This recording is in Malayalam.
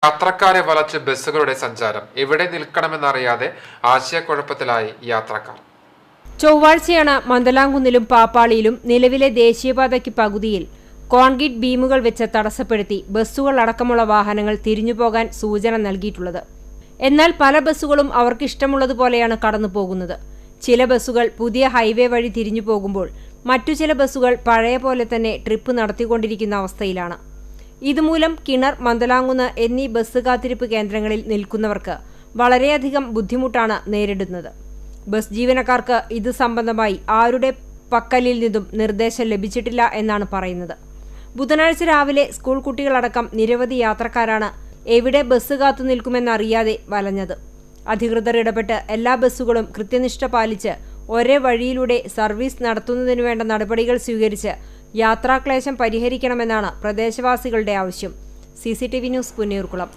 യാത്രക്കാരെ വലച്ച് ബസ്സുകളുടെ സഞ്ചാരം എവിടെ നിൽക്കണമെന്നറിയാതെ ആശയക്കുഴപ്പത്തിലായി യാത്രക്കാർ. ചൊവ്വാഴ്ചയാണ് മന്ദലാംകുന്നിലും പാപ്പാളിയിലും നിലവിലെ ദേശീയപാതയ്ക്ക് പകുതിയിൽ കോൺക്രീറ്റ് ബീമുകൾ വെച്ച് തടസ്സപ്പെടുത്തി ബസ്സുകൾ അടക്കമുള്ള വാഹനങ്ങൾ തിരിഞ്ഞുപോകാൻ സൂചന നൽകിയിട്ടുള്ളത്. എന്നാൽ പല ബസ്സുകളും അവർക്കിഷ്ടമുള്ളതുപോലെയാണ് കടന്നു പോകുന്നത്. ചില ബസ്സുകൾ പുതിയ ഹൈവേ വഴി തിരിഞ്ഞു പോകുമ്പോൾ മറ്റു ചില ബസ്സുകൾ പഴയ പോലെ തന്നെ ട്രിപ്പ് നടത്തിക്കൊണ്ടിരിക്കുന്ന അവസ്ഥയിലാണ്. ഇതുമൂലം കിണർ, മന്ദലാംകുന്ന് എന്നീ ബസ് കാത്തിരിപ്പ് കേന്ദ്രങ്ങളിൽ നിൽക്കുന്നവർക്ക് വളരെയധികം ബുദ്ധിമുട്ടാണ് നേരിടുന്നത്. ബസ് ജീവനക്കാർക്ക് ഇത് സംബന്ധമായി ആരുടെ പക്കലിൽ നിന്നും നിർദ്ദേശം ലഭിച്ചിട്ടില്ല എന്നാണ് പറയുന്നത്. ബുധനാഴ്ച രാവിലെ സ്കൂൾ കുട്ടികളടക്കം നിരവധി യാത്രക്കാരാണ് എവിടെ ബസ് കാത്തു നിൽക്കുമെന്നറിയാതെ വലഞ്ഞത്. അധികൃതർ ഇടപെട്ട് എല്ലാ ബസ്സുകളും കൃത്യനിഷ്ഠ പാലിച്ച് ഒരേ വഴിയിലൂടെ സർവീസ് നടത്തുന്നതിനു വേണ്ട നടപടികൾ സ്വീകരിച്ച് യാത്രാക്ലേശം പരിഹരിക്കണമെന്നാണ് പ്രദേശവാസികളുടെ ആവശ്യം. CCTV news, Punnayurkulam.